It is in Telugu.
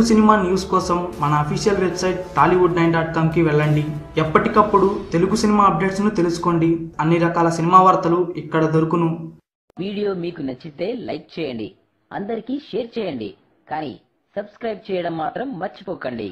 సినిమా న్యూస్ కోసం మన అఫీషియల్ వెబ్సైట్ tollywood9.com కి వెళ్ళండి. ఎప్పటికప్పుడు తెలుగు సినిమా అప్డేట్స్ ను తెలుసుకోండి. అన్ని రకాల సినిమా వార్తలు ఇక్కడ దొరుకును. వీడియో మీకు నచ్చితే లైక్ చేయండి, అందరికీ షేర్ చేయండి, కానీ సబ్స్క్రైబ్ చేయడం మాత్రం మర్చిపోకండి.